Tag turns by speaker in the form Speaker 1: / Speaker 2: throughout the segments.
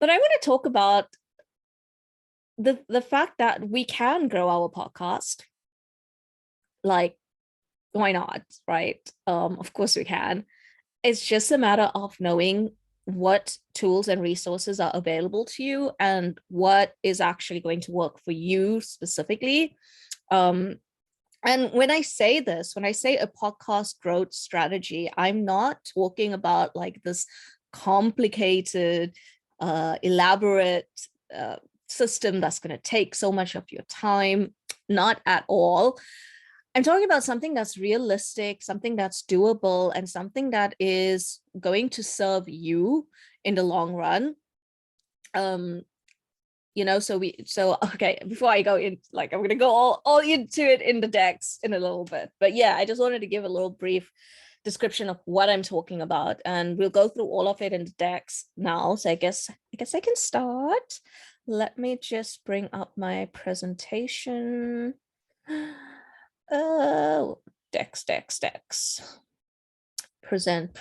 Speaker 1: But I want to talk about the fact that we can grow our podcast. Like, why not? Right? Of course we can. It's just a matter of knowing what tools and resources are available to you and what is actually going to work for you specifically. Um, and when I say this, when I say a podcast growth strategy, I'm not talking about like this complicated, elaborate system that's going to take so much of your time. Not at all. I'm talking about something that's realistic, something that's doable, and something that is going to serve you in the long run. Um, so okay, before I go in, like I'm gonna go all into it in the decks in a little bit. But yeah, I just wanted to give a little brief description of what I'm talking about, and we'll go through all of it in the decks now. So I guess I can start. Let me just bring up my presentation. Oh, decks. Present.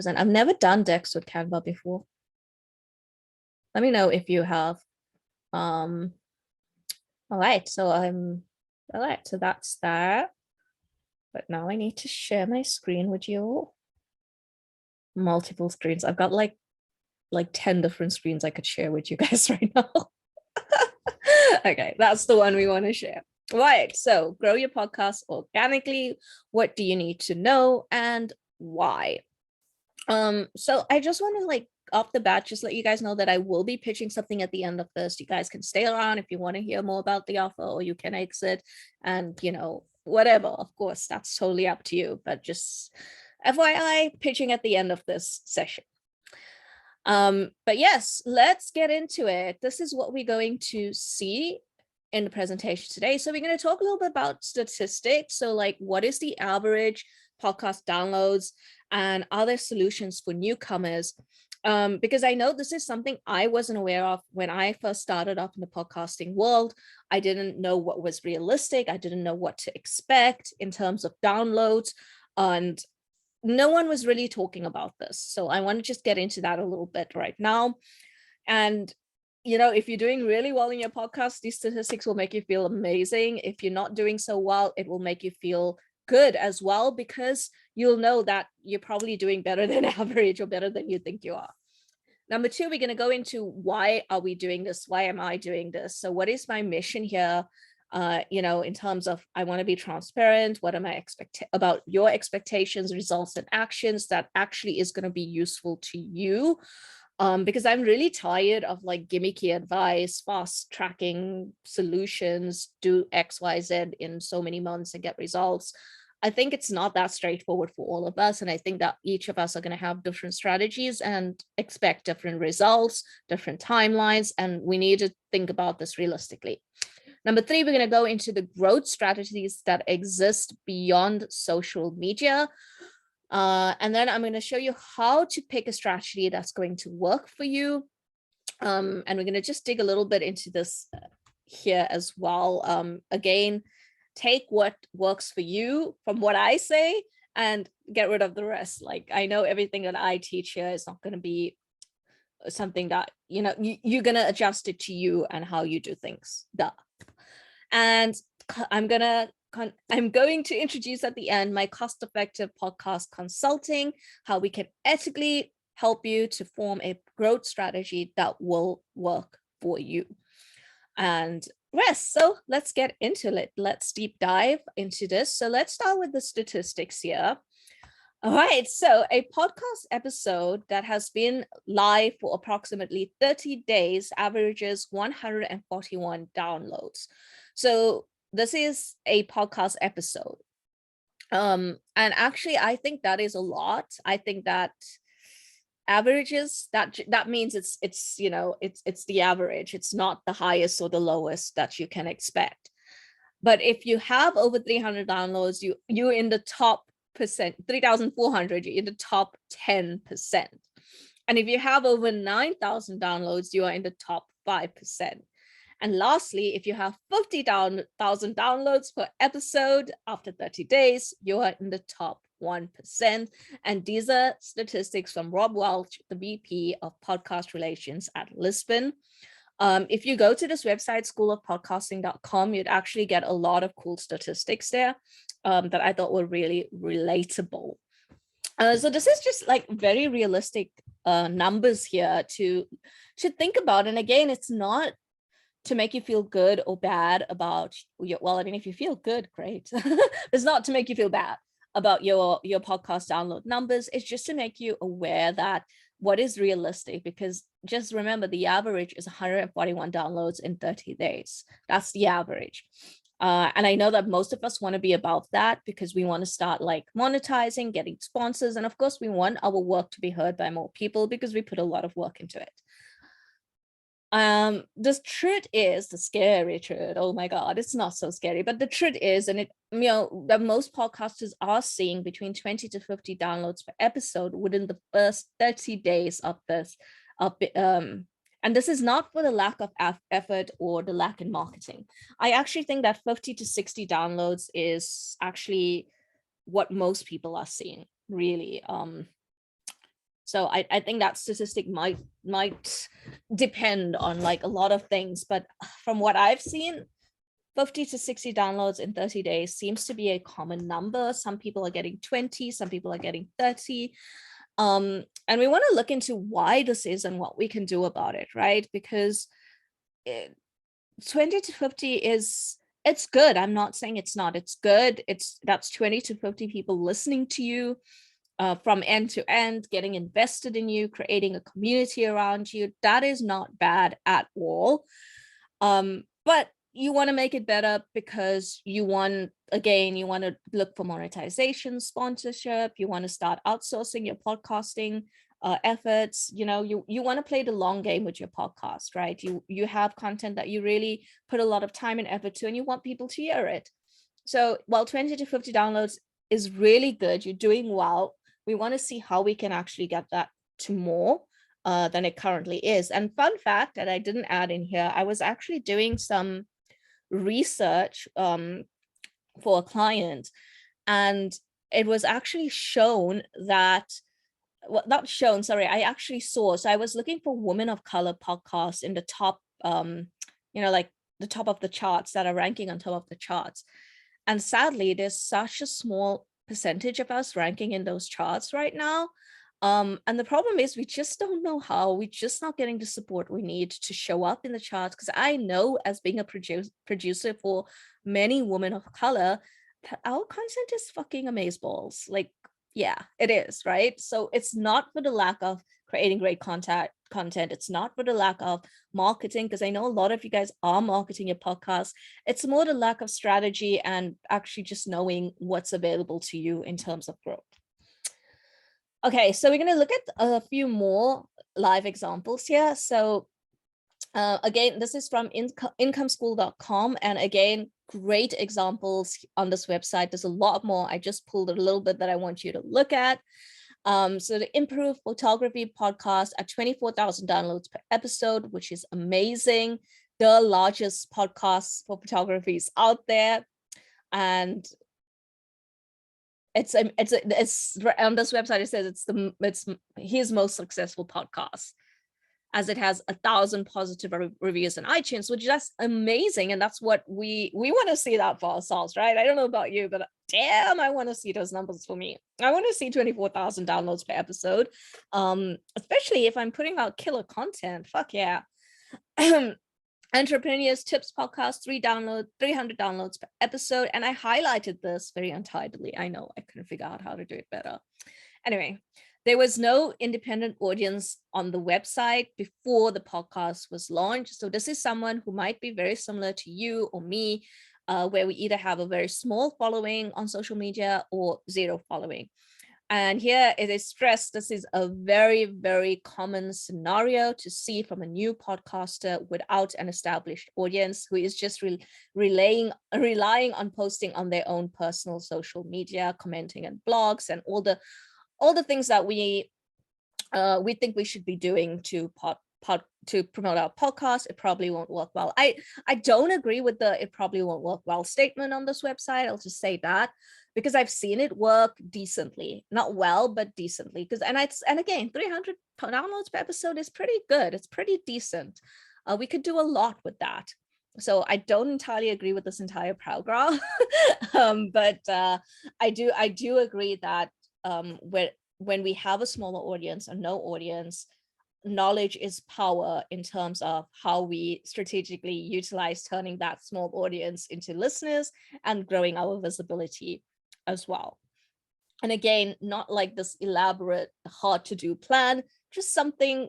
Speaker 1: I've never done decks with Canva before. Let me know if you have. All right, so that's that. But now I need to share my screen with you. Multiple screens. I've got like 10 different screens I could share with you guys right now. Okay, that's the one we want to share. Right, so grow your podcast organically. What do you need to know and why? So I just want to like off the bat just let you guys know that I will be pitching something at the end of this. You guys can stay around if you want to hear more about the offer, or you can exit and whatever. Of course, that's totally up to you, but just FYI, pitching at the end of this session. But yes, let's get into it. This is what we're going to see in the presentation today. So we're going to talk a little bit about statistics. So like, what is the average podcast downloads, and are there solutions for newcomers? Because I know this is something I wasn't aware of when I first started off in the podcasting world. I didn't know what was realistic. I didn't know what to expect in terms of downloads, and no one was really talking about this. So I want to just get into that a little bit right now. And if you're doing really well in your podcast, these statistics will make you feel amazing. If you're not doing so well, it will make you feel good as well, because you'll know that you're probably doing better than average or better than you think you are. Number two, we're going to go into why are we doing this? Why am I doing this? So what is my mission here? In terms of, I want to be transparent. What am I about your expectations, results, and actions that actually is going to be useful to you? Because I'm really tired of like gimmicky advice, fast tracking solutions, do X, Y, Z in so many months and get results. I think it's not that straightforward for all of us. And I think that each of us are going to have different strategies and expect different results, different timelines. And we need to think about this realistically. Number three, we're going to go into the growth strategies that exist beyond social media. And then I'm going to show you how to pick a strategy that's going to work for you. And we're going to just dig a little bit into this here as well. Again, take what works for you from what I say and get rid of the rest. Like, I know everything that I teach here is not going to be something that, you're going to adjust it to you and how you do things. Duh. And I'm going to introduce at the end my cost-effective podcast consulting, how we can ethically help you to form a growth strategy that will work for you. And rest. So let's get into it. Let's deep dive into this. So let's start with the statistics here. All right, so a podcast episode that has been live for approximately 30 days averages 141 downloads. So this is a podcast episode. And actually, I think that is a lot. I think that averages, that means it's the average. It's not the highest or the lowest that you can expect. But if you have over 300 downloads, you're in the top percent, 3,400, you're in the top 10%. And if you have over 9,000 downloads, you are in the top 5%. And lastly, if you have 50,000 downloads per episode after 30 days, you are in the top And these are statistics from Rob Welch, the VP of Podcast Relations at Lisbon. If you go to this website, schoolofpodcasting.com, you'd actually get a lot of cool statistics there that I thought were really relatable. So this is just like very realistic numbers here to think about. And again, it's not to make you feel good or bad about well, I mean, if you feel good, great. It's not to make you feel bad about your podcast download numbers. It's just to make you aware that what is realistic, because just remember the average is 141 downloads in 30 days. That's the average. And I know that most of us want to be above that because we want to start like monetizing, getting sponsors. And of course, we want our work to be heard by more people because we put a lot of work into it. The truth is, the scary truth, oh my god, it's not so scary, but the truth is, and it, you know, that most podcasters are seeing between 20 to 50 downloads per episode within the first 30 days of this and this is not for the lack of effort or the lack in marketing. I actually think that 50 to 60 downloads is actually what most people are seeing, really. So I think that statistic might depend on like a lot of things, but from what I've seen, 50 to 60 downloads in 30 days seems to be a common number. Some people are getting 20, some people are getting 30. And we want to look into why this is and what we can do about it, right? Because 20 to 50 it's good. I'm not saying it's not. It's good. That's 20 to 50 people listening to you. From end to end, getting invested in you, creating a community around you. That is not bad at all. But you want to make it better because you want to look for monetization, sponsorship. You want to start outsourcing your podcasting efforts. You know, you want to play the long game with your podcast, right? You have content that you really put a lot of time and effort to, and you want people to hear it. So while 20 to 50 downloads is really good, you're doing well. We want to see how we can actually get that to more than it currently is. And fun fact that I didn't add in here, I was actually doing some research for a client, and it was actually shown that, well, not shown, sorry, I actually saw, so I was looking for women of color podcasts in the top, like the top of the charts that are ranking on top of the charts. And sadly, there's such a small percentage of us ranking in those charts right now. And the problem is we just don't know how. We're just not getting the support we need to show up in the charts. Because I know, as being a producer for many women of color, that our content is fucking amazeballs. Like, yeah, it is, right? So it's not for the lack of creating great content. It's not for the lack of marketing, because I know a lot of you guys are marketing your podcast. It's more the lack of strategy and actually just knowing what's available to you in terms of growth. Okay, so we're going to look at a few more live examples here. So again, this is from incomeschool.com. And again, great examples on this website. There's a lot more. I just pulled a little bit that I want you to look at. So the Improve Photography podcast at 24,000 downloads per episode, which is amazing. The largest podcast for photography is out there. And it's on this website, it says it's his most successful podcast, as it has 1,000 positive reviews on iTunes, which is just amazing. And that's what we want to see that for ourselves, right? I don't know about you, but damn, I want to see those numbers for me. I want to see 24,000 downloads per episode, especially if I'm putting out killer content. Fuck yeah. Entrepreneurs Tips podcast, 300 downloads per episode. And I highlighted this very untidily. I know, I couldn't figure out how to do it better. Anyway, there was no independent audience on the website before the podcast was launched. So this is someone who might be very similar to you or me, where we either have a very small following on social media or zero following. And here it is stressed, this is a very, very common scenario to see from a new podcaster without an established audience, who is just relying on posting on their own personal social media, commenting on blogs, and all the things that we think we should be doing to promote our podcast. It probably won't work well. I don't agree with the "it probably won't work well" statement on this website. I'll just say that, because I've seen it work decently, not well, but decently. And again, 300 downloads per episode is pretty good. It's pretty decent. We could do a lot with that. So I don't entirely agree with this entire paragraph, but I do agree that when we have a smaller audience or no audience, knowledge is power in terms of how we strategically utilize turning that small audience into listeners and growing our visibility as well. And again, not like this elaborate, hard to do plan, just something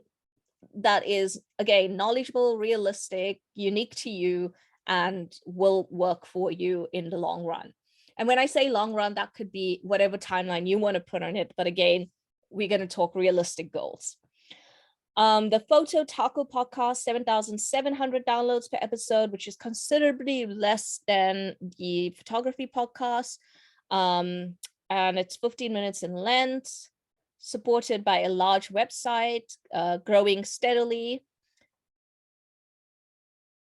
Speaker 1: that is, again, knowledgeable, realistic, unique to you, and will work for you in the long run. And when I say long run, that could be whatever timeline you want to put on it. But again, we're going to talk realistic goals. The Photo Taco podcast, 7,700 downloads per episode, which is considerably less than the photography podcast. And it's 15 minutes in length, supported by a large website, growing steadily.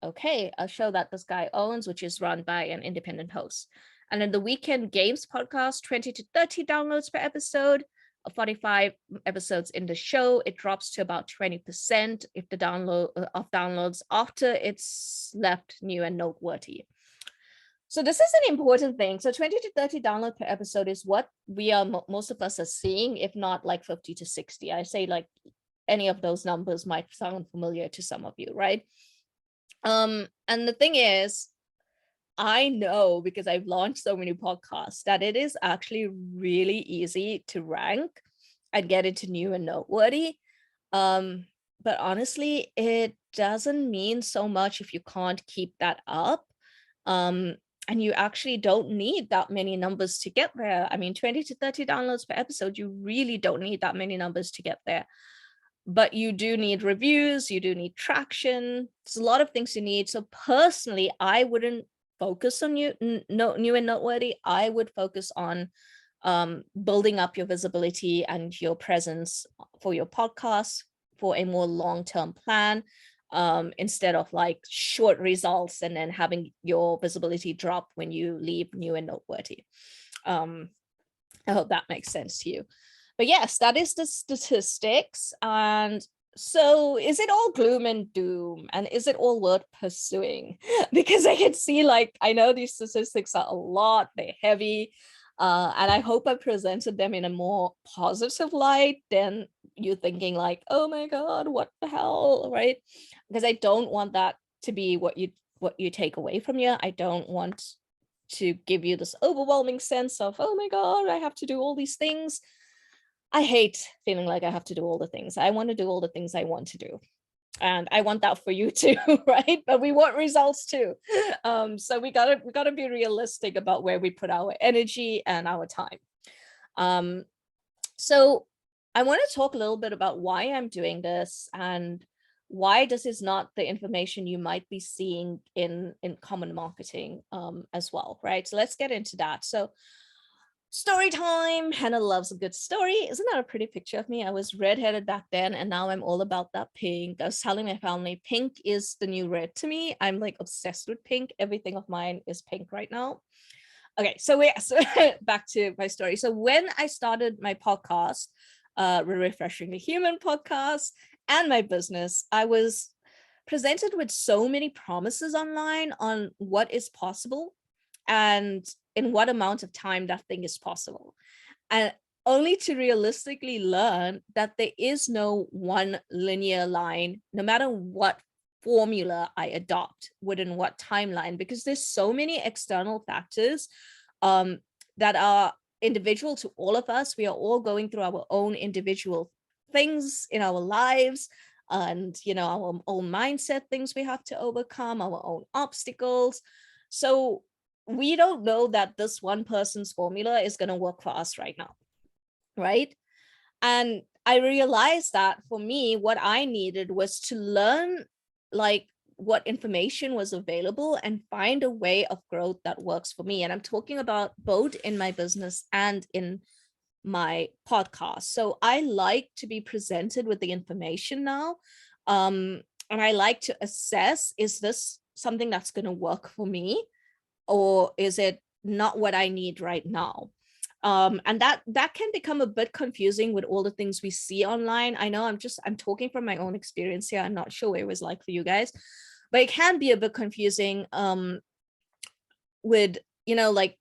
Speaker 1: Okay, a show that this guy owns, which is run by an independent host. And then the Weekend Games podcast, 20 to 30 downloads per episode. 45 episodes in the show, it drops to about 20% if the downloads after it's left new and noteworthy. So this is an important thing. So 20 to 30 downloads per episode is what we are, most of us are seeing, if not like 50 to 60. I say like any of those numbers might sound familiar to some of you, right? And the thing is, I know, because I've launched so many podcasts, that it is actually really easy to rank and get into new and noteworthy. But honestly, it doesn't mean so much if you can't keep that up. And you actually don't need that many numbers to get there. I mean, 20 to 30 downloads per episode, you really don't need that many numbers to get there. But you do need reviews, you do need traction. There's a lot of things you need. So personally, I wouldn't focus on new and noteworthy. I would focus on building up your visibility and your presence for your podcast for a more long-term plan, instead of like short results and then having your visibility drop when you leave new and noteworthy. I hope that makes sense to you. But yes, that is the statistics. And so is it all gloom and doom? And is it all worth pursuing? Because I can see, like, I know these statistics are a lot, they're heavy. And I hope I presented them in a more positive light than you thinking like, oh my God, what the hell, right? Because I don't want that to be what you take away from you. I don't want to give you this overwhelming sense of, oh my God, I have to do all these things. I hate feeling like I have to do all the things. I want to do all the things I want to do. And I want that for you too, right? But we want results too. So we gotta be realistic about where we put our energy and our time. So I want to talk a little bit about why I'm doing this and why this is not the information you might be seeing in common marketing as well, right? So let's get into that. So story time. Hannah loves a good story. Isn't that a pretty picture of me? I was redheaded back then, and now I'm all about that pink. I was telling my family, pink is the new red to me. I'm like obsessed with pink. Everything of mine is pink right now. Okay, so back to my story. So when I started my podcast, Refreshingly Human podcast, and my business, I was presented with so many promises online on what is possible and in what amount of time that thing is possible, and only to realistically learn that there is no one linear line, no matter what formula I adopt within what timeline, because there's so many external factors that are individual to all of us. We are all going through our own individual things in our lives, and our own mindset things we have to overcome, our own obstacles. So we don't know that this one person's formula is going to work for us right now, right? And I realized that for me, what I needed was to learn like what information was available and find a way of growth that works for me. And I'm talking about both in my business and in my podcast. So I like to be presented with the information now. And I like to assess, is this something that's going to work for me? Or is it not what I need right now. And that can become a bit confusing with all the things we see online. I know I'm talking from my own experience here. I'm not sure what it was like for you guys, but it can be a bit confusing with, you know, like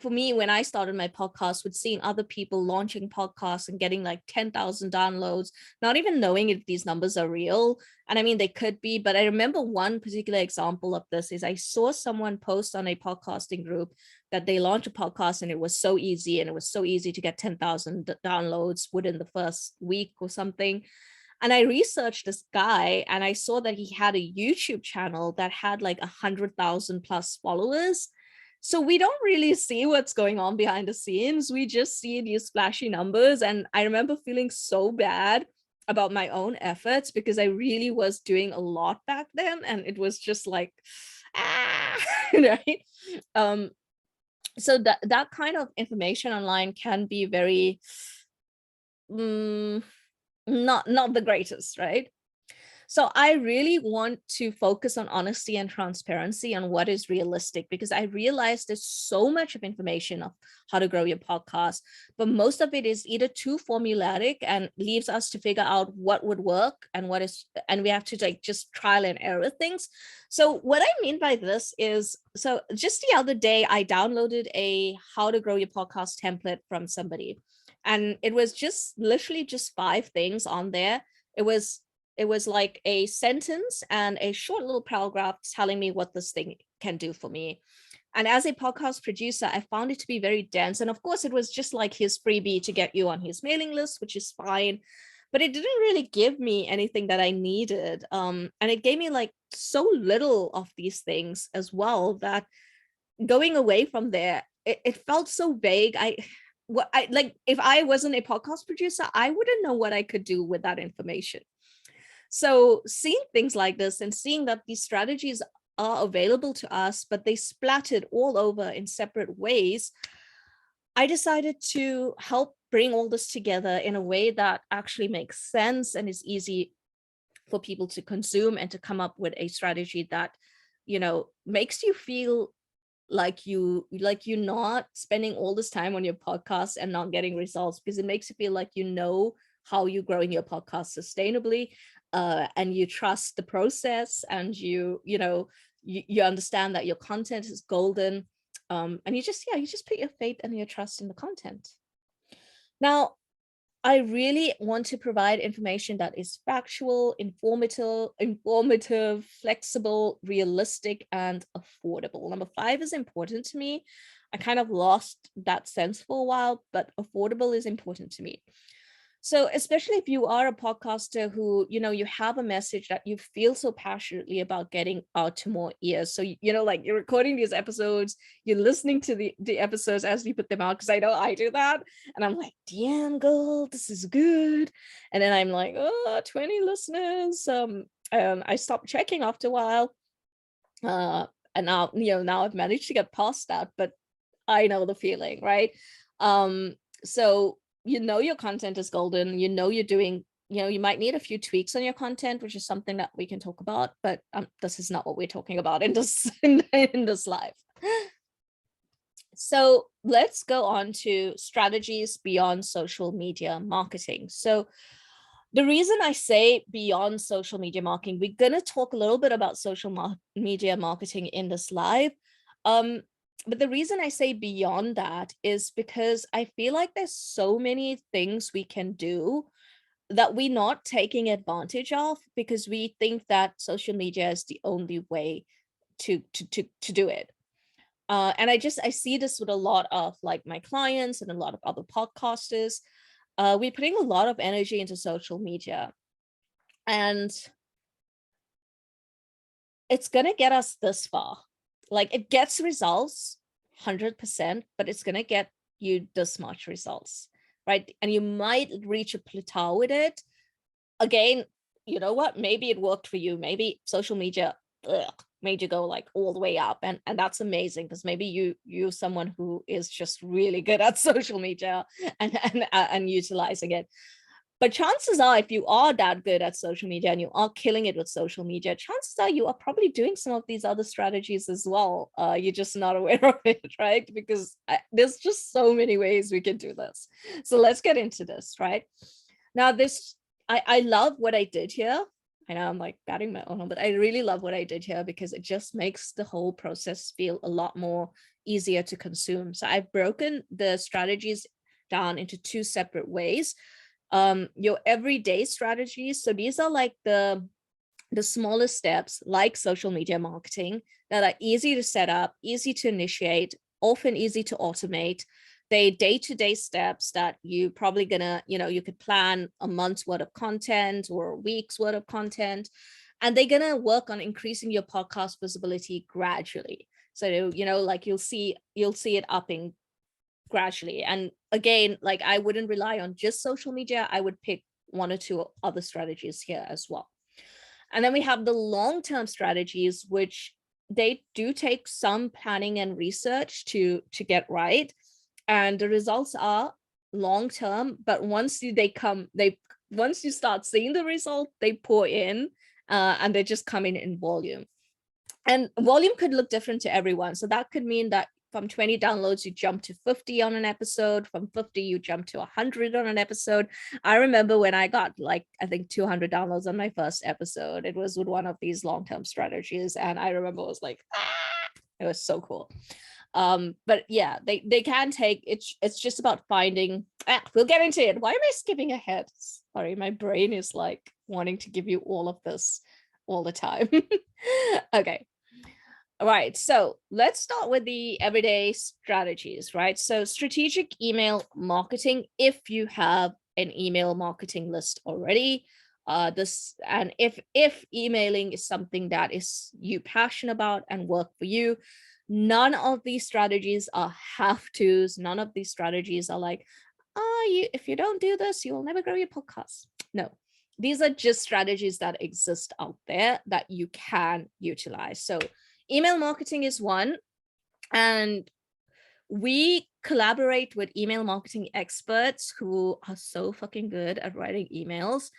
Speaker 1: for me, when I started my podcast, with seeing other people launching podcasts and getting like 10,000 downloads, not even knowing if these numbers are real. And I mean, they could be, but I remember one particular example of this is I saw someone post on a podcasting group that they launched a podcast and it was so easy, and it was so easy to get 10,000 downloads within the first week or something. And I researched this guy and I saw that he had a YouTube channel that had like 100,000 plus followers. So we don't really see what's going on behind the scenes. We just see these flashy numbers. And I remember feeling so bad about my own efforts because I really was doing a lot back then. And it was just like, right? So that kind of information online can be very, not the greatest, right? So I really want to focus on honesty and transparency on what is realistic, because I realize there's so much of information of how to grow your podcast, but most of it is either too formulaic and leaves us to figure out what would work and what is, and we have to like just trial and error things. So what I mean by this is, so just the other day, I downloaded a how to grow your podcast template from somebody, and it was just literally just 5 things on there. It was like a sentence and a short little paragraph telling me what this thing can do for me. And as a podcast producer, I found it to be very dense. And of course, it was just like his freebie to get you on his mailing list, which is fine. But it didn't really give me anything that I needed. And it gave me like so little of these things as well, that going away from there, it felt so vague. I like, if I wasn't a podcast producer, I wouldn't know what I could do with that information. So seeing things like this and seeing that these strategies are available to us, but they splattered all over in separate ways, I decided to help bring all this together in a way that actually makes sense and is easy for people to consume, and to come up with a strategy that, you know, makes you feel like you're not spending all this time on your podcast and not getting results, because it makes you feel like you know how you're growing your podcast sustainably, and you trust the process, and you understand that your content is golden, and you just put your faith and your trust in the content. Now, I really want to provide information that is factual, informative, flexible, realistic, and affordable. Number 5 is important to me. I kind of lost that sense for a while, but affordable is important to me. So especially if you are a podcaster who, you have a message that you feel so passionately about getting out to more ears. So, like, you're recording these episodes, you're listening to the episodes as you put them out, because I know I do that. And I'm like, damn, girl, this is good. And then I'm like, oh, 20 listeners. I stopped checking after a while. And now I've managed to get past that, but I know the feeling, right? So your content is golden, you're doing, you might need a few tweaks on your content, which is something that we can talk about, but this is not what we're talking about in this in this live. So let's go on to strategies beyond social media marketing. So the reason I say beyond social media marketing, we're going to talk a little bit about social media marketing in this live. But the reason I say beyond that is because I feel like there's so many things we can do that we're not taking advantage of, because we think that social media is the only way to do it. And I see this with a lot of like my clients and a lot of other podcasters. We're putting a lot of energy into social media, and it's going to get us this far. Like, it gets results 100%, but it's going to get you this much results, right? And you might reach a plateau with it. Again, you know what? Maybe it worked for you. Maybe social media made you go like all the way up, and that's amazing, because maybe you're someone who is just really good at social media and utilizing it. But chances are, if you are that good at social media and you are killing it with social media, chances are you are probably doing some of these other strategies as well. You're just not aware of it, right? Because there's just so many ways we can do this. So let's get into this, right? Now, I love what I did here. I know I'm like batting my own, but I really love what I did here because it just makes the whole process feel a lot more easier to consume. So I've broken the strategies down into two separate ways. Your everyday strategies. So these are like the smallest steps, like social media marketing, that are easy to set up, easy to initiate, often easy to automate. They day-to-day steps that you probably gonna, you could plan a month's worth of content or a week's worth of content, and they're gonna work on increasing your podcast visibility gradually. So, like you'll see it upping gradually. And again, like I wouldn't rely on just social media. I would pick one or two other strategies here as well. And then we have the long-term strategies, which they do take some planning and research to get right. And the results are long-term, but once you start seeing the result, they pour in, and they just come in volume. And volume could look different to everyone. So that could mean that from 20 downloads, you jump to 50 on an episode. From 50, you jump to 100 on an episode. I remember when I got I think 200 downloads on my first episode. It was with one of these long-term strategies. And I remember it was like, it was so cool. But yeah, they can take, it's just about finding, we'll get into it. Why am I skipping ahead? Sorry, my brain is like wanting to give you all of this all the time. Okay. All right, so let's start with the everyday strategies, right? So strategic email marketing, if you have an email marketing list already, if emailing is something that is you passionate about and work for you, none of these strategies are have-tos. None of these strategies are like, if you don't do this, you will never grow your podcast. No, these are just strategies that exist out there that you can utilize. So email marketing is one, and we collaborate with email marketing experts who are so fucking good at writing emails.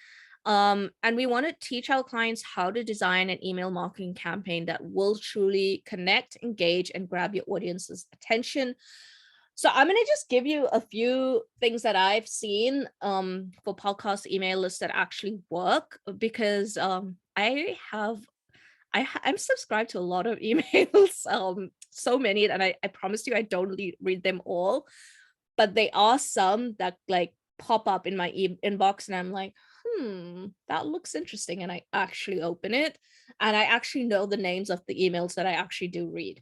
Speaker 1: And we want to teach our clients how to design an email marketing campaign that will truly connect, engage, and grab your audience's attention. So I'm going to just give you a few things that I've seen for podcast email lists that actually work, because I'm subscribed to a lot of emails, so many, and I promise you I don't read them all, but there are some that like pop up in my inbox and I'm like, that looks interesting, and I actually open it and I actually know the names of the emails that I actually do read.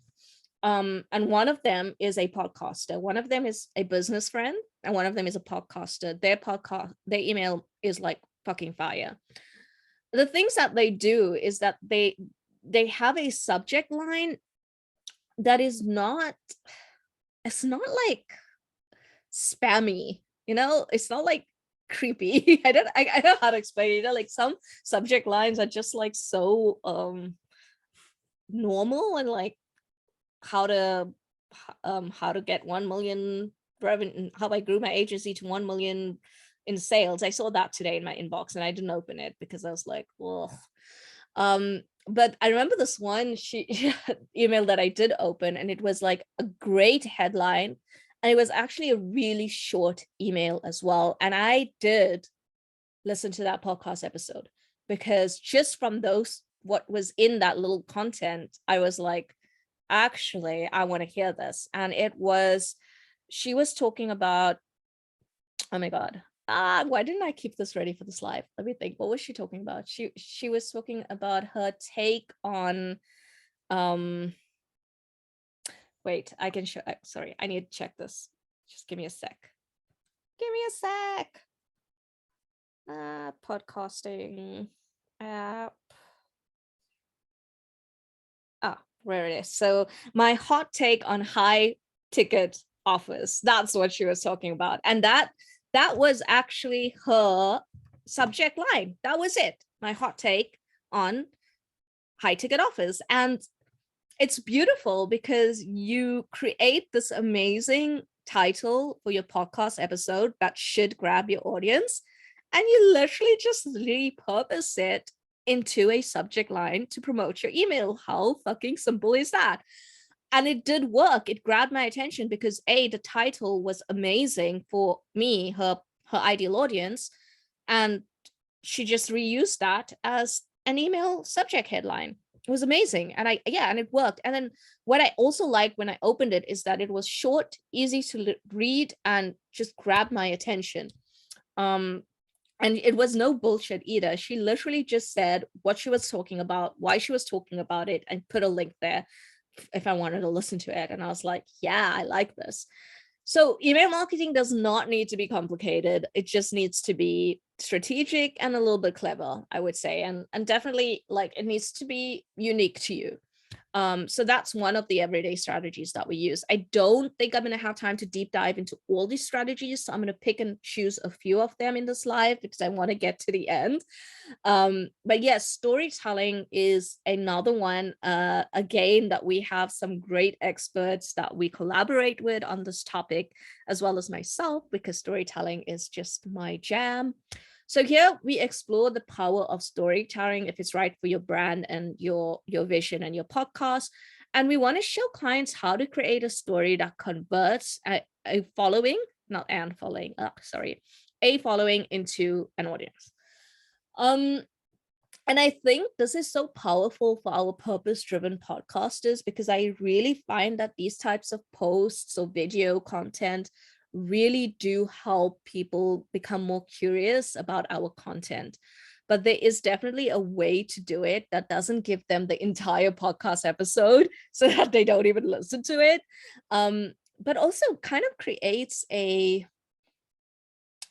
Speaker 1: And one of them is a podcaster, one of them is a business friend, and one of them is a podcaster. Their email is like fucking fire. The things that they do is that they have a subject line that is not, it's not like spammy, it's not like creepy. I don't know how to explain it. Like some subject lines are just like so normal, and like how to get 1 million revenue, how I grew my agency to 1 million in sales. I saw that today in my inbox and I didn't open it because I was like, well, but I remember this one email that I did open, and it was like a great headline, and it was actually a really short email as well. And I did listen to that podcast episode because just from what was in that little content, I was like, actually, I want to hear this. And she was talking about, oh my God, why didn't I keep this ready for this live? Let me think. What was she talking about? She was talking about her take on wait, I can show, sorry, I need to check this. Just give me a sec. Podcasting app. Where it is. So my hot take on high ticket offers, that's what she was talking about. And that was actually her subject line. That was it. My hot take on high ticket offers. And it's beautiful because you create this amazing title for your podcast episode that should grab your audience. and you literally just repurpose it into a subject line to promote your email. How fucking simple is that? And it did work. It grabbed my attention because A, the title was amazing for me, her ideal audience, and she just reused that as an email subject headline. It was amazing. And and it worked. And then what I also liked when I opened it is that it was short, easy to read, and just grabbed my attention. And it was no bullshit either. She literally just said what she was talking about, why she was talking about it, and put a link there if I wanted to listen to it. And I was like, yeah, I like this. So email marketing does not need to be complicated. It just needs to be strategic and a little bit clever, I would say. And definitely, like, it needs to be unique to you. So that's one of the everyday strategies that we use. I don't think I'm going to have time to deep dive into all these strategies. So I'm going to pick and choose a few of them in this live because I want to get to the end. But yes, storytelling is another one, again, that we have some great experts that we collaborate with on this topic, as well as myself, because storytelling is just my jam. So here we explore the power of storytelling, if it's right for your brand and your vision and your podcast. And we want to show clients how to create a story that converts a following, not and following, a following into an audience. And I think this is so powerful for our purpose-driven podcasters, because I really find that these types of posts or video content really do help people become more curious about our content. But there is definitely a way to do it that doesn't give them the entire podcast episode so that they don't even listen to it. But also kind of creates a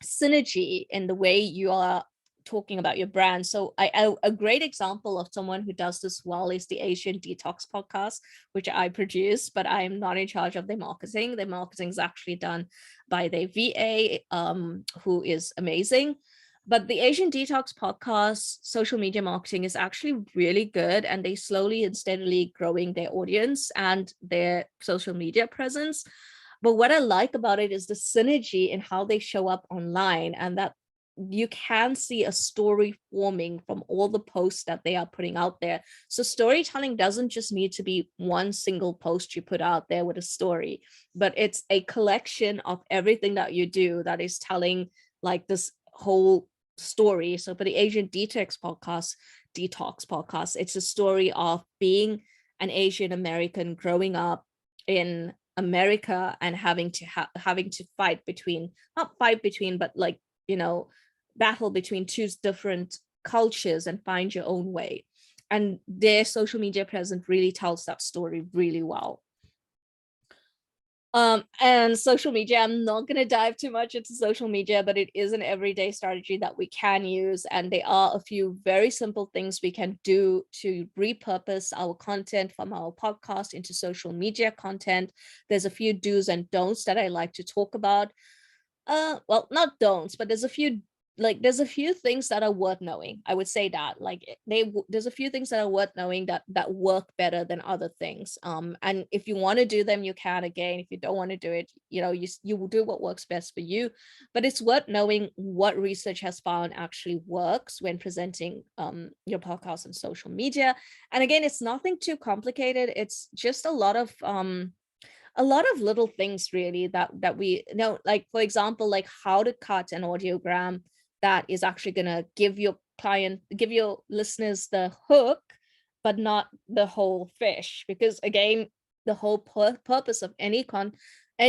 Speaker 1: synergy in the way you are talking about your brand. So a great example of someone who does this well is the Asian Detox podcast, which I produce, but I'm not in charge of their marketing. Their marketing is actually done by their VA, who is amazing. But the Asian Detox podcast, social media marketing is actually really good, and they slowly and steadily growing their audience and their social media presence. But what I like about it is the synergy in how they show up online, and that you can see a story forming from all the posts that they are putting out there. So storytelling doesn't just need to be one single post you put out there with a story, but it's a collection of everything that you do that is telling like this whole story. So for the Asian Detox podcast, it's a story of being an Asian American growing up in America and having to fight between, not fight between, but like, you know, battle between two different cultures and find your own way. And their social media presence really tells that story really well. And social media, I'm not going to dive too much into social media, but it is an everyday strategy that we can use. And there are a few very simple things we can do to repurpose our content from our podcast into social media content. There's a few do's and don'ts that I like to talk about. Well, not don'ts, but there's a few things that are worth knowing. I would say that, like, there's a few things that are worth knowing that work better than other things. And if you want to do them, you can. Again, if you don't want to do it, you will do what works best for you. But it's worth knowing what research has found actually works when presenting your podcast on social media. And again, it's nothing too complicated. It's just a lot of little things really that we know, like, for example, like how to cut an audiogram that is actually going to give your listeners the hook, but not the whole fish. Because again, the whole purpose of any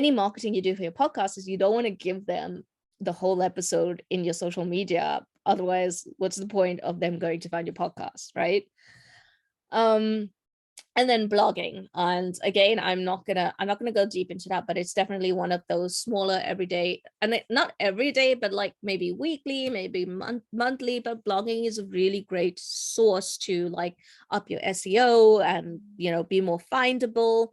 Speaker 1: marketing you do for your podcast is you don't want to give them the whole episode in your social media. Otherwise, what's the point of them going to find your podcast, right? And then blogging, and again, I'm not gonna go deep into that, but it's definitely one of those smaller everyday, and not every day, but like maybe weekly, maybe monthly. But blogging is a really great source to like up your SEO and be more findable,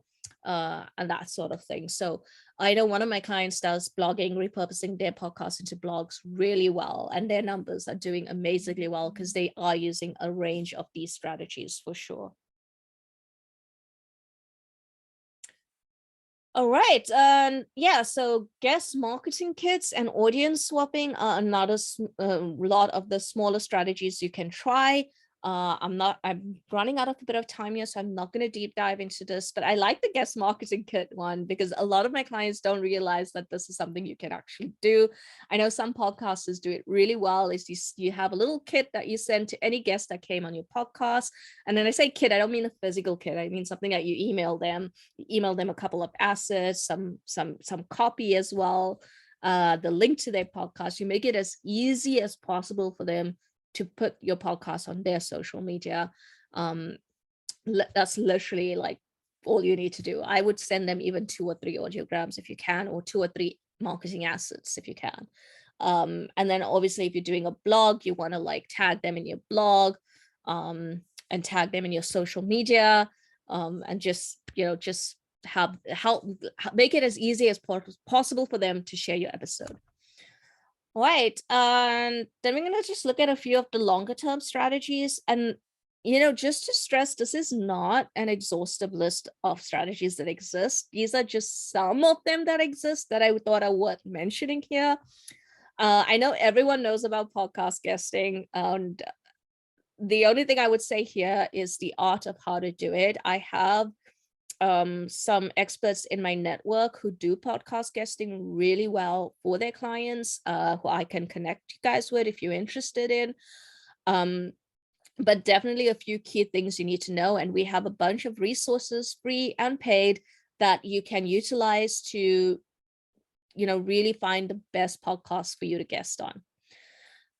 Speaker 1: and that sort of thing. So I know one of my clients does blogging, repurposing their podcast into blogs really well, and their numbers are doing amazingly well because they are using a range of these strategies for sure. All right. Yeah, so guest marketing kits and audience swapping are another lot of the smaller strategies you can try. I'm running out of a bit of time here, so I'm not going to deep dive into this, but I like the guest marketing kit one because a lot of my clients don't realize that this is something you can actually do. I know some podcasters do it really well. Is you have a little kit that you send to any guest that came on your podcast. And then I say kit, I don't mean a physical kit. I mean something that you email them. You email them a couple of assets, some copy as well, the link to their podcast. You make it as easy as possible for them to put your podcast on their social media. That's literally like all you need to do. I would send them even 2 or 3 audiograms if you can, or 2 or 3 marketing assets if you can. And then obviously if you're doing a blog, you want to like tag them in your blog, and tag them in your social media, and just, you know, just help make it as easy as possible for them to share your episode. Right. And then we're going to just look at a few of the longer term strategies. And, you know, just to stress, this is not an exhaustive list of strategies that exist. These are just some of them that exist that I thought are worth mentioning here. I know everyone knows about podcast guesting, and the only thing I would say here is the art of how to do it. I have some experts in my network who do podcast guesting really well for their clients, who I can connect you guys with if you're interested in. But definitely a few key things you need to know. And we have a bunch of resources, free and paid, that you can utilize to, you know, really find the best podcast for you to guest on.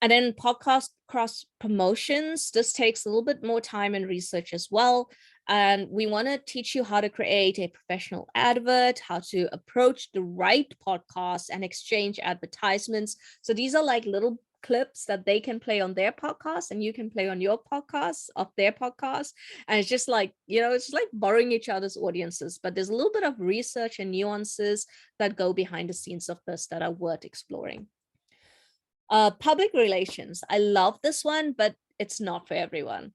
Speaker 1: And then podcast cross promotions. This takes a little bit more time and research as well. And we want to teach you how to create a professional advert, how to approach the right podcast and exchange advertisements. So these are like little clips that they can play on their podcast and you can play on your podcast of their podcast. And it's just like, you know, it's like borrowing each other's audiences, but there's a little bit of research and nuances that go behind the scenes of this that are worth exploring. Public relations. I love this one, but it's not for everyone.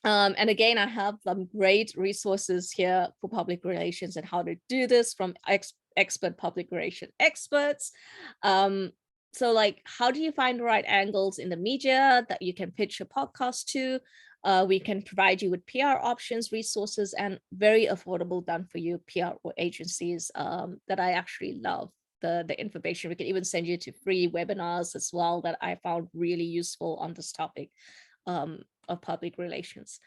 Speaker 1: And again, I have some great resources here for public relations and how to do this from expert public relation experts. So like, how do you find the right angles in the media that you can pitch your podcast to? We can provide you with PR options, resources, and very affordable done for you PR agencies that I actually love. The information. We can even send you to free webinars as well that I found really useful on this topic of public relations.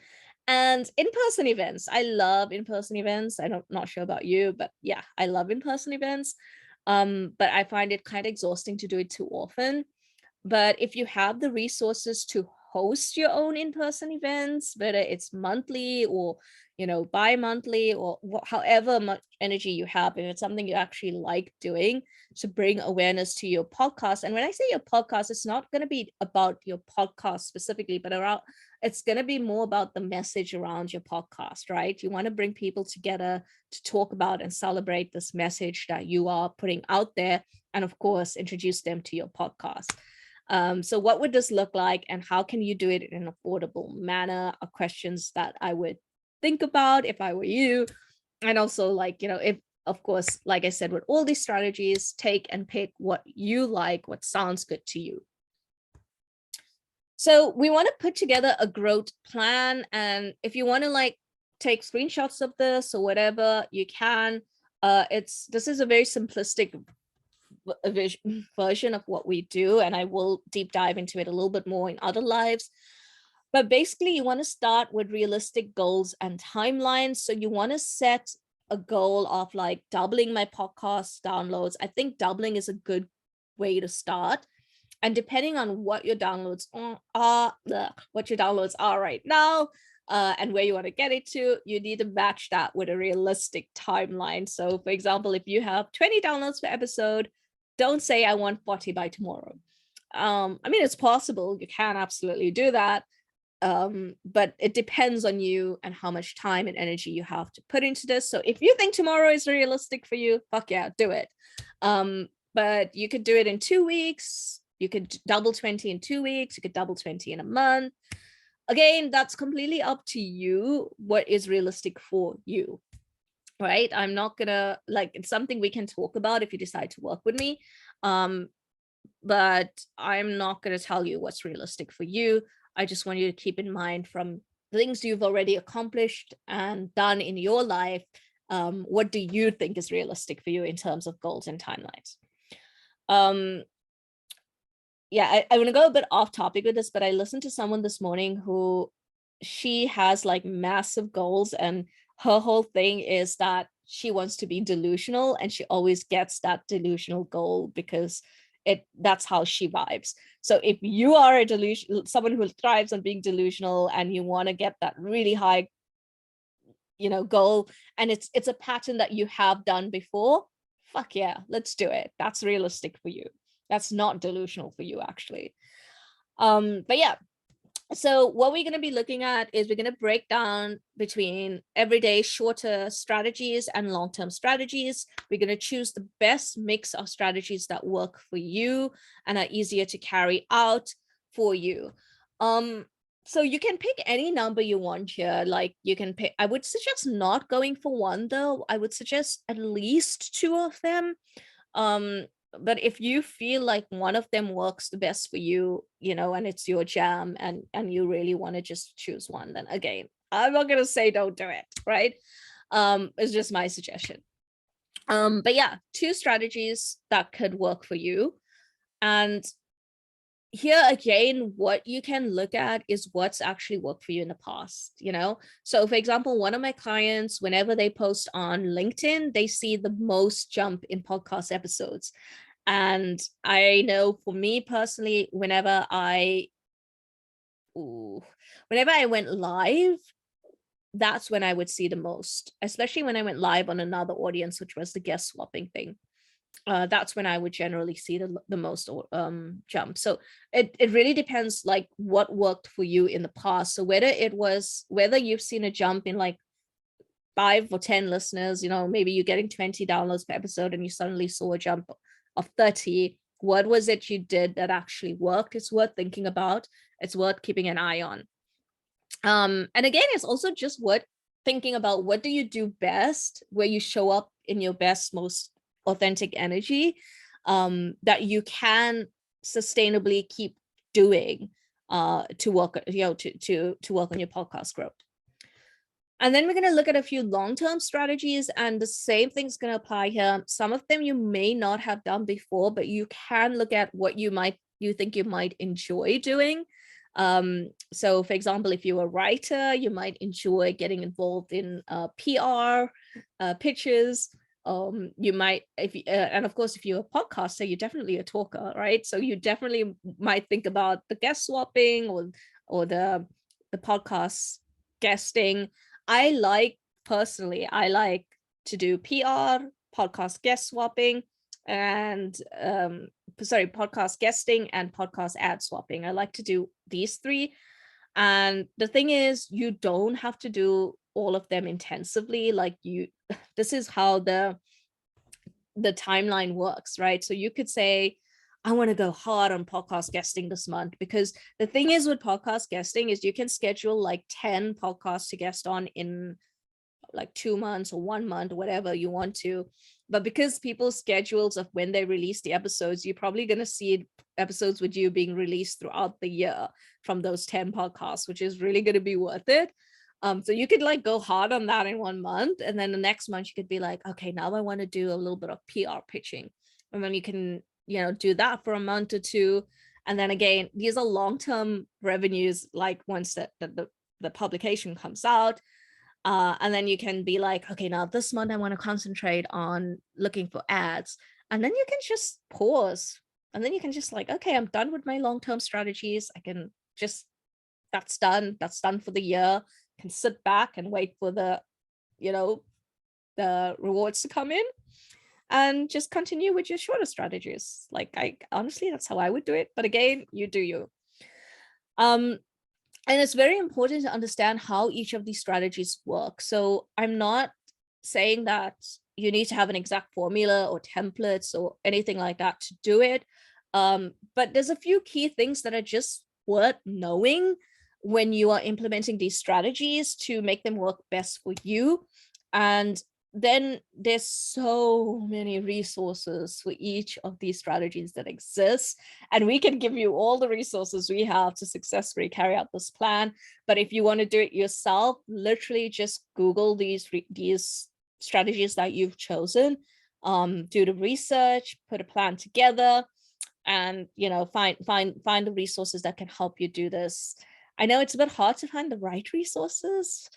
Speaker 1: And in-person events. I love in-person events. I'm not sure about you, but yeah, I love in-person events. But I find it kind of exhausting to do it too often. But if you have the resources to host your own in-person events, whether it's monthly or, you know, bi-monthly or however much energy you have, if it's something you actually like doing to bring awareness to your podcast. And when I say your podcast, it's not going to be about your podcast specifically, but around, it's going to be more about the message around your podcast, right? You want to bring people together to talk about and celebrate this message that you are putting out there, and of course, introduce them to your podcast. So what would this look like and how can you do it in an affordable manner are questions that I would think about if I were you. And also, like, you know, if, of course, like I said, with all these strategies, take and pick what you like, what sounds good to you. So we want to put together a growth plan. And if you want to like take screenshots of this or whatever, you can. This is a very simplistic version of what we do, and I will deep dive into it a little bit more in other lives. But basically, you want to start with realistic goals and timelines. So you want to set a goal of like doubling my podcast downloads. I think doubling is a good way to start. And depending on what your downloads are right now, and where you want to get it to, you need to match that with a realistic timeline. So for example, if you have 20 downloads per episode, don't say I want 40 by tomorrow. I mean, it's possible. You can absolutely do that. But it depends on you and how much time and energy you have to put into this. So if you think tomorrow is realistic for you, fuck yeah, do it. But you could do it in 2 weeks. You could double 20 in 2 weeks. You could double 20 in a month. Again, that's completely up to you. What is realistic for you? right? I'm not gonna, like, it's something we can talk about if you decide to work with me. But I'm not going to tell you what's realistic for you. I just want you to keep in mind from things you've already accomplished and done in your life. What do you think is realistic for you in terms of goals and timelines? Yeah, I want to go a bit off topic with this, but I listened to someone this morning who she has like massive goals, and her whole thing is that she wants to be delusional, and she always gets that delusional goal because that's how she vibes. So if you are a delusion, someone who thrives on being delusional, and you want to get that really high, goal, and it's a pattern that you have done before, fuck yeah, let's do it. That's realistic for you. That's not delusional for you, actually. But yeah, so what we're going to be looking at is we're going to break down between everyday shorter strategies and long-term strategies. We're going to choose the best mix of strategies that work for you and are easier to carry out for you. So you can pick any number you want here. Like you can pick, I would suggest not going for one though. I would suggest at least two of them. But if you feel like one of them works the best for you, and it's your jam, and you really want to just choose one, then again, I'm not going to say don't do it, right? It's just my suggestion. But yeah, two strategies that could work for you. And here again, what you can look at is what's actually worked for you in the past, So for example, one of my clients, whenever they post on LinkedIn, they see the most jump in podcast episodes. And I know for me personally, whenever I went live, that's when I would see the most, especially when I went live on another audience, which was the guest swapping thing. That's when I would generally see the most jump. So it really depends like what worked for you in the past. So whether you've seen a jump in like 5 or 10 listeners, maybe you're getting 20 downloads per episode and you suddenly saw a jump of 30. What was it you did that actually worked? It's worth thinking about. It's worth keeping an eye on. And again, it's also just worth thinking about, what do you do best, where you show up in your best, most authentic energy, that you can sustainably keep doing to work, to work on your podcast growth. And then we're going to look at a few long-term strategies, and the same thing's going to apply here. Some of them you may not have done before, but you can look at what you think you might enjoy doing. So for example, if you're a writer, you might enjoy getting involved in PR pitches. You might, and of course, if you're a podcaster, you're definitely a talker, right? So you definitely might think about the guest swapping or the podcast guesting. Personally, I like to do PR, podcast guest swapping, and podcast guesting and podcast ad swapping. I like to do these three. And the thing is, you don't have to do all of them intensively. Like this is how the timeline works, right? So you could say, I want to go hard on podcast guesting this month, because the thing is with podcast guesting is you can schedule like 10 podcasts to guest on in like 2 months or 1 month, whatever you want to. But because people's schedules of when they release the episodes, you're probably going to see episodes with you being released throughout the year from those 10 podcasts, which is really going to be worth it. So you could like go hard on that in 1 month, and then the next month you could be like, okay, now I want to do a little bit of PR pitching, and then you can do that for a month or two. And then again, these are long-term revenues, like once the publication comes out. And then you can be like, okay, now this month I want to concentrate on looking for ads. And then you can just pause. And then you can just like, okay, I'm done with my long-term strategies. I can just, that's done. That's done for the year. I can sit back and wait for the rewards to come in, and just continue with your shorter strategies. Like honestly, that's how I would do it. But again, you do you. And it's very important to understand how each of these strategies work. So I'm not saying that you need to have an exact formula or templates or anything like that to do it. But there's a few key things that are just worth knowing when you are implementing these strategies to make them work best for you. And then there's so many resources for each of these strategies that exist, and we can give you all the resources we have to successfully carry out this plan. But if you want to do it yourself, literally just Google these strategies that you've chosen, do the research, put a plan together, and find the resources that can help you do this. I know it's a bit hard to find the right resources.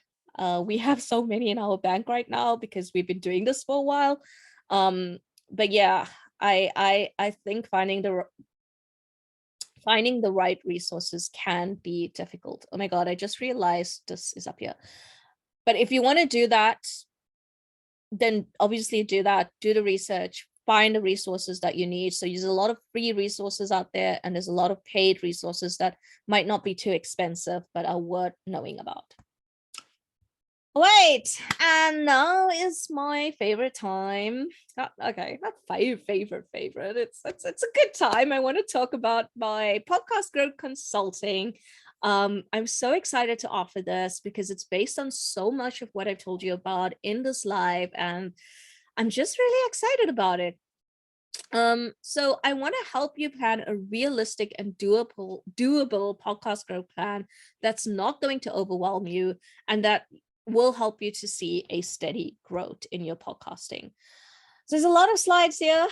Speaker 1: We have so many in our bank right now because we've been doing this for a while. But yeah, I think finding the right resources can be difficult. Oh my God, I just realized this is up here. But if you want to do that, then obviously do that, do the research, find the resources that you need. So there's a lot of free resources out there, and there's a lot of paid resources that might not be too expensive, but are worth knowing about. Wait, and now is my favorite time. Okay, not favorite. It's a good time. I want to talk about my podcast growth consulting. I'm so excited to offer this because it's based on so much of what I've told you about in this live, and I'm just really excited about it. So I want to help you plan a realistic and doable podcast growth plan that's not going to overwhelm you, and that will help you to see a steady growth in your podcasting. So there's a lot of slides here.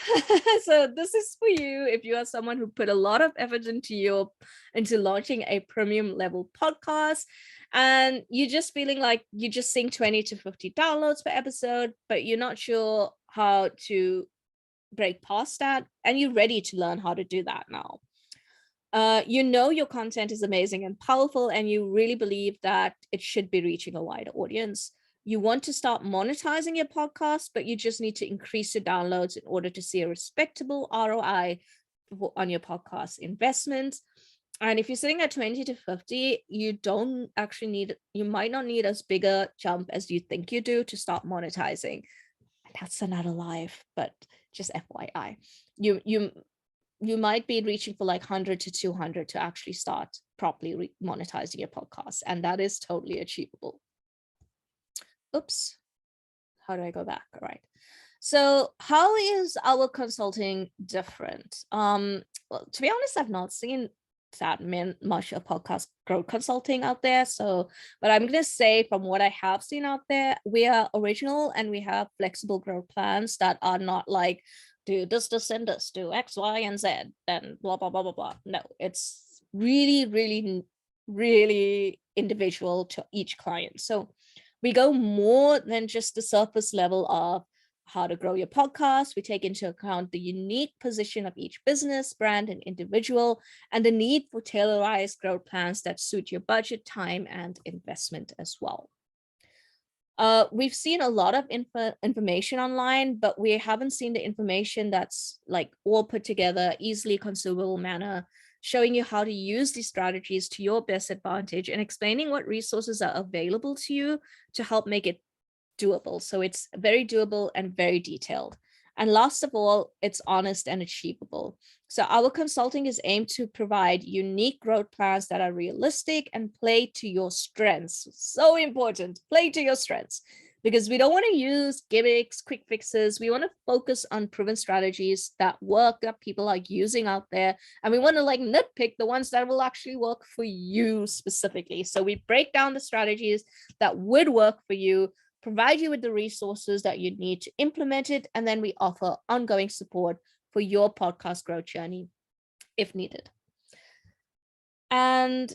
Speaker 1: So this is for you if you are someone who put a lot of effort into launching a premium level podcast, and you're just feeling like you're just seeing 20 to 50 downloads per episode, but you're not sure how to break past that, and you're ready to learn how to do that now. Your content is amazing and powerful, and you really believe that it should be reaching a wider audience. You want to start monetizing your podcast, but you just need to increase your downloads in order to see a respectable ROI on your podcast investment. And if you're sitting at 20 to 50, you might not need as big a jump as you think you do to start monetizing. That's another live, but just FYI. You might be reaching for like 100 to 200 to actually start properly monetizing your podcast, and that is totally achievable. Oops, how do I go back? All right. So how is our consulting different? Well, to be honest, I've not seen that much of podcast growth consulting out there. So, but I'm going to say from what I have seen out there, we are original and we have flexible growth plans that are not like, do this, and this, do X, Y, and Z, then blah, blah, blah, blah, blah. No, it's really, really, really individual to each client. So we go more than just the surface level of how to grow your podcast. We take into account the unique position of each business, brand, and individual, and the need for tailored growth plans that suit your budget, time, and investment as well. We've seen a lot of information online, but we haven't seen the information that's like all put together, easily consumable manner, showing you how to use these strategies to your best advantage and explaining what resources are available to you to help make it doable. So it's very doable and very detailed. And last of all, it's honest and achievable. So our consulting is aimed to provide unique growth plans that are realistic and play to your strengths. So important, play to your strengths, because we don't want to use gimmicks, quick fixes. We want to focus on proven strategies that work, that people are using out there. And we want to like nitpick the ones that will actually work for you specifically. So we break down the strategies that would work for you, provide you with the resources that you need to implement it, and then we offer ongoing support for your podcast growth journey if needed. And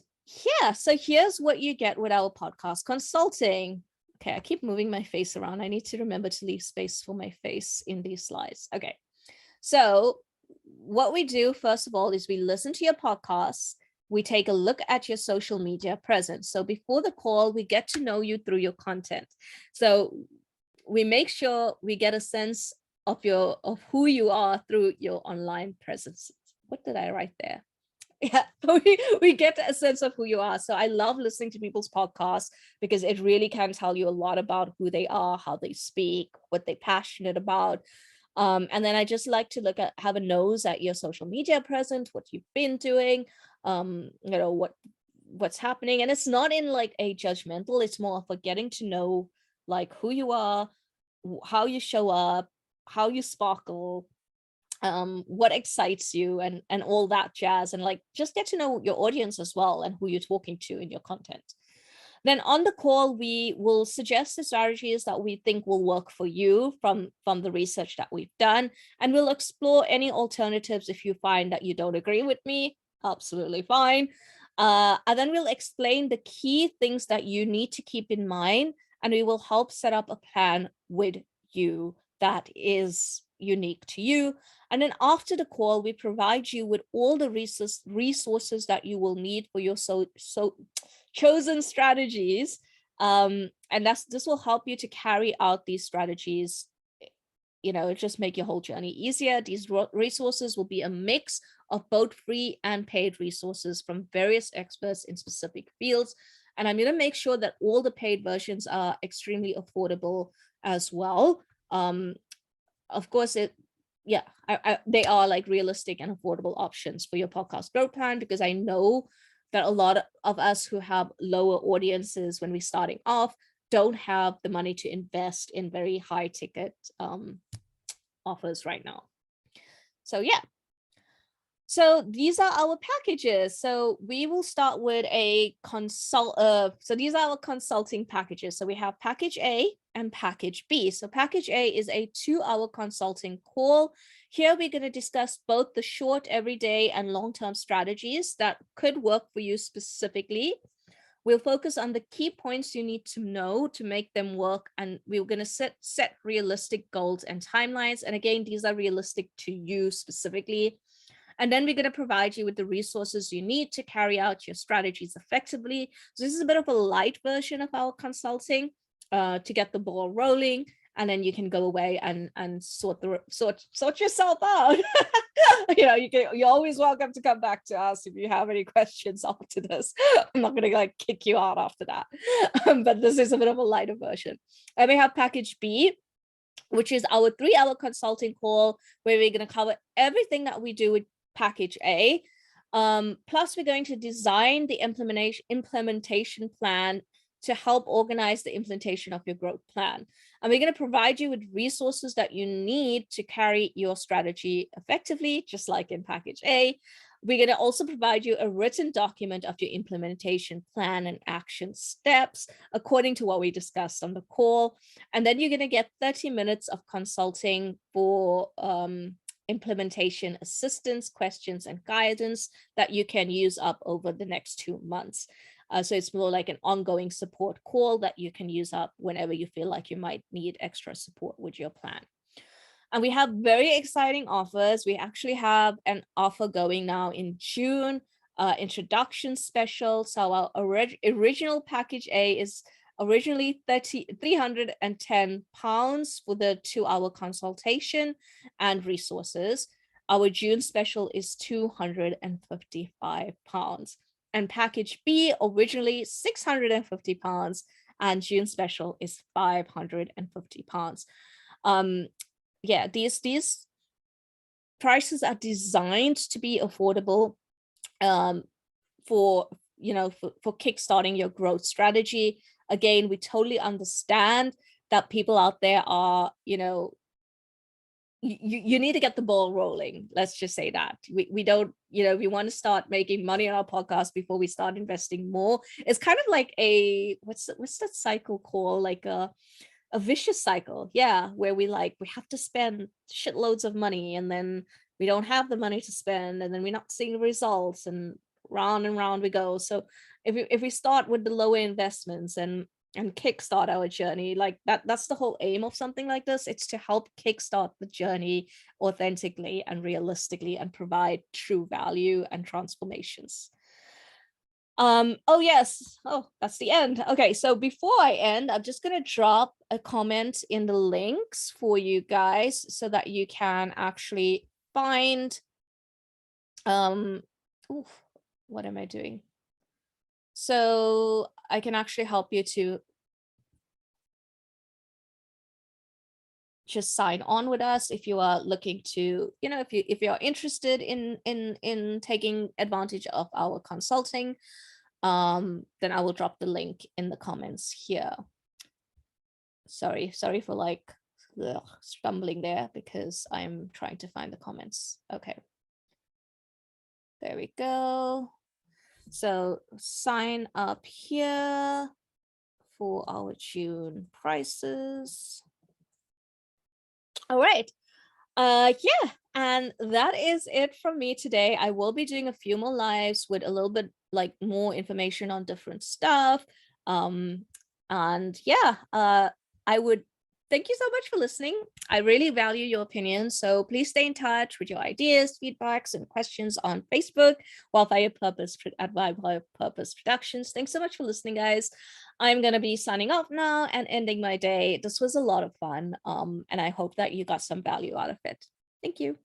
Speaker 1: yeah, so here's what you get with our podcast consulting. Okay, I keep moving my face around. I need to remember to leave space for my face in these slides. Okay, so what we do, first of all, is we listen to your podcasts. We take a look at your social media presence. So before the call, we get to know you through your content. So we make sure we get a sense of who you are through your online presence. What did I write there? Yeah, we get a sense of who you are. So I love listening to people's podcasts because it really can tell you a lot about who they are, how they speak, what they're passionate about. And then I just like to have a nose at your social media presence, what you've been doing, what's happening. And it's not in like a judgmental, it's more for getting to know like who you are, how you show up, how you sparkle, what excites you, and all that jazz, and like just get to know your audience as well and who you're talking to in your content. Then on the call, we will suggest the strategies that we think will work for you from the research that we've done, and we'll explore any alternatives if you find that you don't agree with me. Absolutely fine. And then we'll explain the key things that you need to keep in mind, and we will help set up a plan with you that is unique to you. And then after the call, we provide you with all the resources that you will need for your chosen strategies. And this will help you to carry out these strategies, just make your whole journey easier. These resources will be a mix of both free and paid resources from various experts in specific fields. And I'm going to make sure that all the paid versions are extremely affordable as well. Of course, they are like realistic and affordable options for your podcast growth plan, because I know that a lot of us who have lower audiences when we're starting off don't have the money to invest in very high ticket offers right now. So yeah. So these are our packages. So we will start with a so these are our consulting packages. So we have package A and package B. So package A is a 2-hour consulting call. Here we're going to discuss both the short, everyday, and long-term strategies that could work for you specifically. We'll focus on the key points you need to know to make them work, and we're going to set realistic goals and timelines. And again, these are realistic to you specifically. And then we're going to provide you with the resources you need to carry out your strategies effectively. So this is a bit of a light version of our consulting to get the ball rolling, and then you can go away and sort yourself out. You're always welcome to come back to us if you have any questions after this. I'm not going to like kick you out after that, but this is a bit of a lighter version. And we have package B, which is our 3-hour consulting call, where we're going to cover everything that we do with package A. Plus, we're going to design the implementation plan to help organize the implementation of your growth plan. And we're going to provide you with resources that you need to carry your strategy effectively, just like in package A. We're going to also provide you a written document of your implementation plan and action steps according to what we discussed on the call. And then you're going to get 30 minutes of consulting for implementation assistance, questions, and guidance that you can use up over the next 2 months. So it's more like an ongoing support call that you can use up whenever you feel like you might need extra support with your plan. And we have very exciting offers. We actually have an offer going now in June, introduction special. So our original package A is originally £310 for the 2-hour consultation and resources. Our June special is £255. And package B originally £650, and June special is £550. Yeah, these prices are designed to be affordable for kickstarting your growth strategy. Again, we totally understand that people out there are, you need to get the ball rolling. Let's just say that we don't, we want to start making money on our podcast before we start investing more. It's kind of like what's that cycle called? Like a vicious cycle. Yeah. Where we have to spend shitloads of money, and then we don't have the money to spend, and then we're not seeing the results, and round we go. So if we start with the lower investments and kickstart our journey, like that's the whole aim of something like this. It's to help kickstart the journey authentically and realistically and provide true value and transformations. Oh yes, that's the end. Okay, so before I end, I'm just gonna drop a comment in the links for you guys so that you can actually find what am I doing? So I can actually help you to just sign on with us if you are looking to, if you're interested in taking advantage of our consulting, then I will drop the link in the comments here. Sorry for like stumbling there because I'm trying to find the comments. Okay. There we go. So sign up here for our June prices. All right. Yeah, and that is it from me today. I will be doing a few more lives with a little bit like more information on different stuff. And yeah, I would thank you so much for listening. I really value your opinions, so please stay in touch with your ideas, feedbacks, and questions on Facebook, Wildfire Purpose at Wildfire Purpose Productions. Thanks so much for listening, guys. I'm gonna be signing off now and ending my day. This was a lot of fun, and I hope that you got some value out of it. Thank you.